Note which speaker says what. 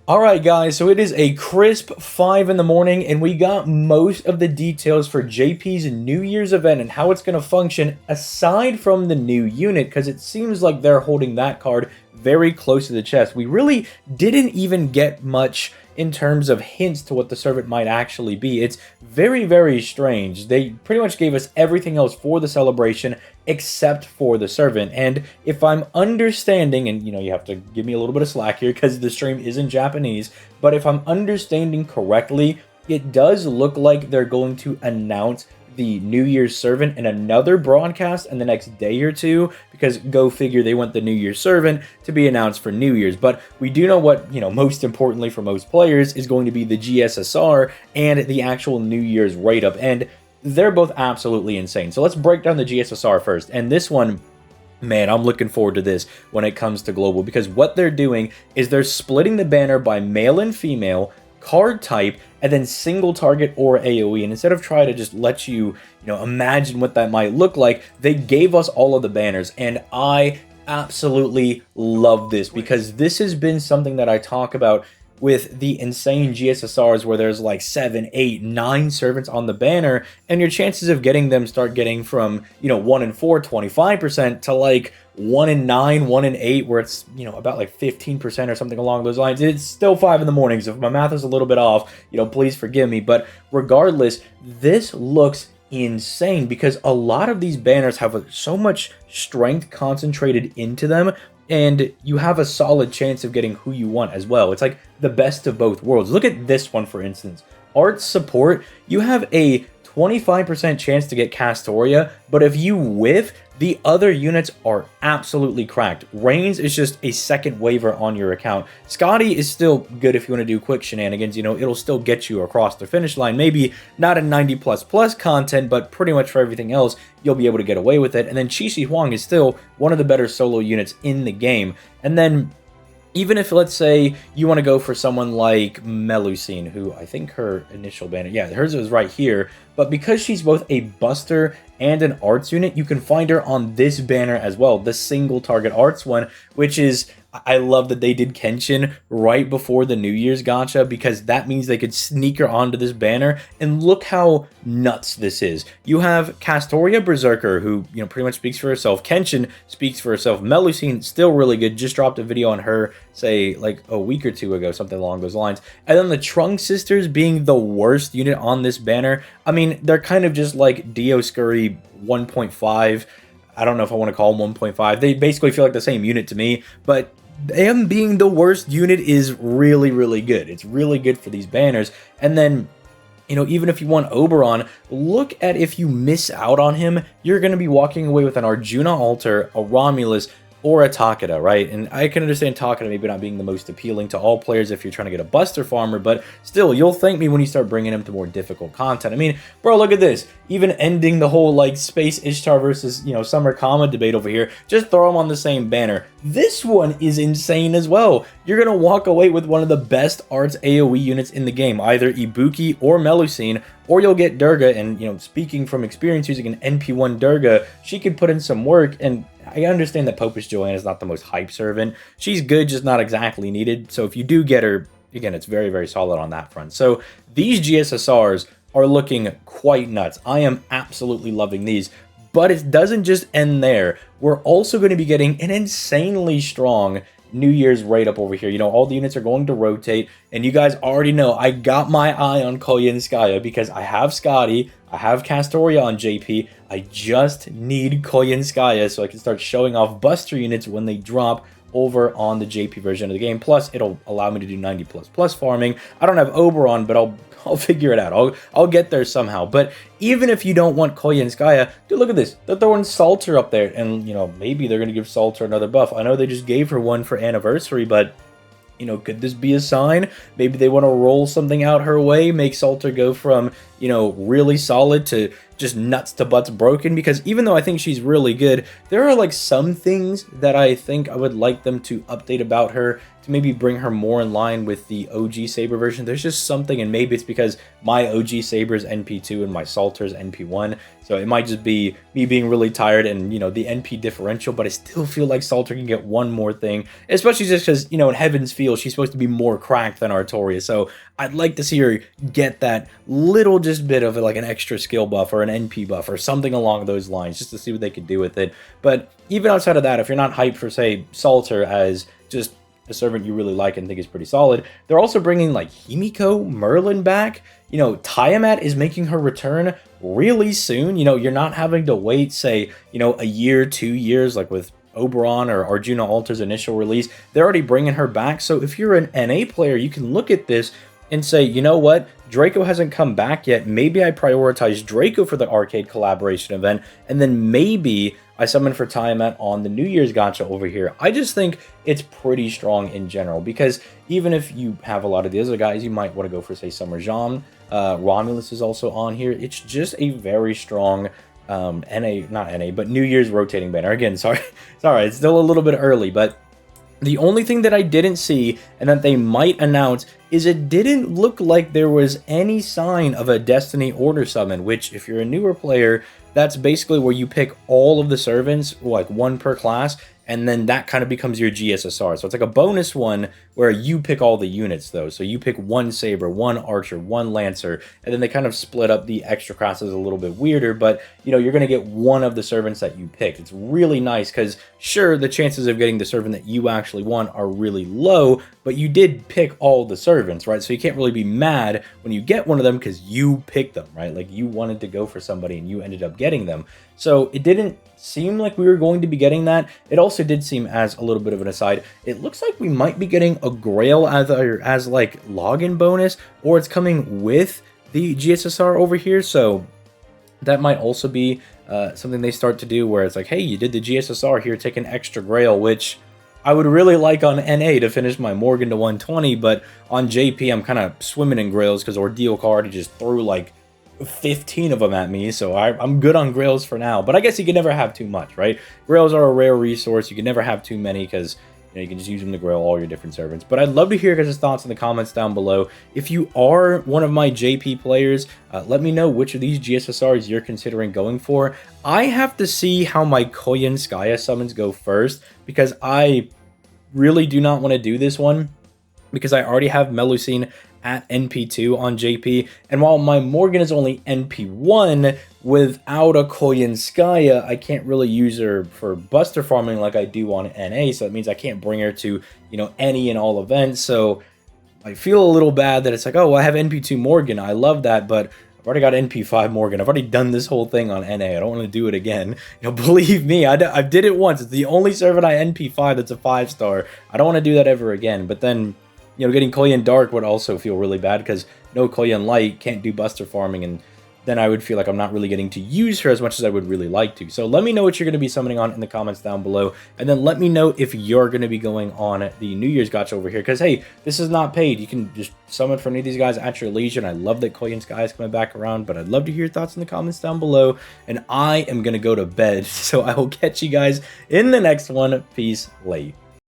Speaker 1: Alright guys, so it is a crisp 5 in the morning and we got most of the details for JP's New Year's event and how it's going to function aside from the new unit, because it seems like they're holding that card very close to the chest. We really didn't even get much in terms of hints to what the servant might actually be. It's very, very strange. They pretty much gave us everything else for the celebration except for the servant. And if I'm understanding, and you have to give me a little bit of slack here because the stream is in Japanese, but if I'm understanding correctly, it does look like they're going to announce the New Year's servant in another broadcast in the next day or two, because go figure, they want the New Year's servant to be announced for New Year's. But we do know what, most importantly for most players is going to be the GSSR and the actual New Year's write-up, and they're both absolutely insane. So let's break down the GSSR first, and this one, man, I'm looking forward to this when it comes to global, because what they're doing is they're splitting the banner by male and female, card type, and then single target or AoE. And instead of trying to just let you, imagine what that might look like, they gave us all of the banners, and I absolutely love this, because this has been something that I talk about with the insane GSSRs where there's like 7, 8, 9 servants on the banner, and your chances of getting them start getting from 1 in 4, 25% to like 1 in 9, 1 in 8, where it's about like 15% or something along those lines. It's still 5 in the morning, so if my math is a little bit off, please forgive me. But regardless, this looks insane because a lot of these banners have so much strength concentrated into them, and you have a solid chance of getting who you want as well. It's like the best of both worlds. Look at this one, for instance. Art support, you have a 25% chance to get Castoria, but if you whiff, the other units are absolutely cracked. Reigns is just a second waiver on your account. Scotty is still good if you want to do quick shenanigans. It'll still get you across the finish line. Maybe not in 90++ content, but pretty much for everything else, you'll be able to get away with it. And then Qixi Huang is still one of the better solo units in the game. And then even if, let's say, you want to go for someone like Melusine, who I think her initial banner, yeah, hers is right here, but because she's both a buster and an arts unit, you can find her on this banner as well, the single target arts one, which is, I love that they did Kenshin right before the New Year's gacha, because that means they could sneak her onto this banner, and look how nuts this is. You have Castoria Berserker, who, pretty much speaks for herself. Kenshin speaks for herself. Melusine, still really good. Just dropped a video on her, say, like a week or two ago, something along those lines. And then the Trunk Sisters being the worst unit on this banner. I mean, they're kind of just like Dioscuri 1.5. I don't know if I want to call them 1.5. They basically feel like the same unit to me, but them being the worst unit is really, really good. It's really good for these banners. And then, even if you want Oberon, look at if you miss out on him, you're going to be walking away with an Arjuna Altar, a Romulus, or a Takeda, right? And I can understand Takeda maybe not being the most appealing to all players if you're trying to get a Buster Farmer, but still, you'll thank me when you start bringing him to more difficult content. I mean, bro, look at this. Even ending the whole, like, Space Ishtar versus, Summer Kama debate over here, just throw him on the same banner. This one is insane as well. You're going to walk away with one of the best arts AoE units in the game, either Ibuki or Melusine, or you'll get Durga, and, speaking from experience using an NP1 Durga, she could put in some work, and I understand that Popish Joanne is not the most hype servant. She's good, just not exactly needed. So if you do get her, again, it's very, very solid on that front. So these GSSRs are looking quite nuts. I am absolutely loving these. But it doesn't just end there. We're also going to be getting an insanely strong New Year's write-up over here. All the units are going to rotate, and you guys already know I got my eye on Koyenskaya because I have Scotty, I have Castoria on JP, I just need Koyenskaya so I can start showing off Buster units when they drop over on the JP version of the game. Plus, it'll allow me to do 90++ farming. I don't have Oberon, but I'll figure it out. I'll get there somehow. But even if you don't want Koyenskaya, dude, look at this. They're throwing Salter up there, and maybe they're gonna give Salter another buff. I know they just gave her one for anniversary, but could this be a sign? Maybe they want to roll something out her way, make Salter go from, you know, really solid to just nuts to butts broken, because even though I think she's really good, there are like some things that I think I would like them to update about her to maybe bring her more in line with the OG Saber version. There's just something, and maybe it's because my OG Saber is NP2 and my Salter is NP1, so it might just be me being really tired and, you know, the NP differential, but I still feel like Salter can get one more thing, especially just because, you know, in Heaven's Feel, she's supposed to be more cracked than Artoria, so I'd like to see her get that little just bit of like an extra skill buff or an NP buff or something along those lines, just to see what they could do with it. But even outside of that, if you're not hyped for, say, Salter as just a servant you really like and think is pretty solid, they're also bringing like Himiko, Merlin back. You know, Tiamat is making her return really soon. You know, you're not having to wait, say, you know, a year, 2 years, like with Oberon or Arjuna Alter's initial release. They're already bringing her back. So if you're an NA player, you can look at this and say, you know what, Draco hasn't come back yet. Maybe I prioritize Draco for the arcade collaboration event, and then maybe I summon for Tiamat on the New Year's gacha over here. I just think it's pretty strong in general, because even if you have a lot of the other guys, you might want to go for, say, Summer Jean. Romulus is also on here. It's just a very strong not NA, but New Year's rotating banner. Again, sorry, it's still a little bit early, but the only thing that I didn't see and that they might announce is it didn't look like there was any sign of a Destiny Order summon, which, if you're a newer player, that's basically where you pick all of the servants, like one per class, and then that kind of becomes your GSSR. So it's like a bonus one where you pick all the units, though. So you pick one Saber, one Archer, one Lancer, and then they kind of split up the extra classes a little bit weirder, but, you know, you're going to get one of the servants that you picked. It's really nice because, sure, the chances of getting the servant that you actually want are really low, but you did pick all the servants, right? So you can't really be mad when you get one of them because you picked them, right? Like, you wanted to go for somebody and you ended up getting them. So it didn't seem like we were going to be getting that. It also did seem, as a little bit of an aside, it looks like we might be getting a Grail as like login bonus, or it's coming with the GSSR over here. So that might also be something they start to do, where it's like, hey, you did the GSSR here, take an extra Grail, which I would really like on NA to finish my Morgan to 120, but on JP I'm kind of swimming in Grails because Ordeal Card just threw like 15 of them at me, so I'm good on Grails for now. But I guess you can never have too much, right? Grails are a rare resource. You can never have too many because, you know, you can just use them to grail all your different servants. But I'd love to hear guys' thoughts in the comments down below. If you are one of my JP players, let me know which of these GSSRs you're considering going for. I have to see how my Koyan Skaya summons go first, because I really do not want to do this one, because I already have Melusine at NP2 on JP, and while my Morgan is only NP1, without a Koyanskaya, I can't really use her for Buster farming like I do on NA, so that means I can't bring her to, you know, any and all events. So I feel a little bad that it's like, oh, I have NP2 Morgan, I love that, but I've already got NP5 Morgan. I've already done this whole thing on NA. I don't want to do it again. You know, believe me, I did it once. It's the only servant I NP5 that's a 5-star. I don't want to do that ever again. But then, you know, getting Koyan Dark would also feel really bad because no Koyan Light can't do Buster farming, and then I would feel like I'm not really getting to use her as much as I would really like to. So let me know what you're going to be summoning on in the comments down below, and then let me know if you're going to be going on the New Year's gacha over here, because, hey, this is not paid. You can just summon for any of these guys at your leisure, and I love that Koyan Sky is coming back around, but I'd love to hear your thoughts in the comments down below, and I am going to go to bed, so I will catch you guys in the next one. Peace, late.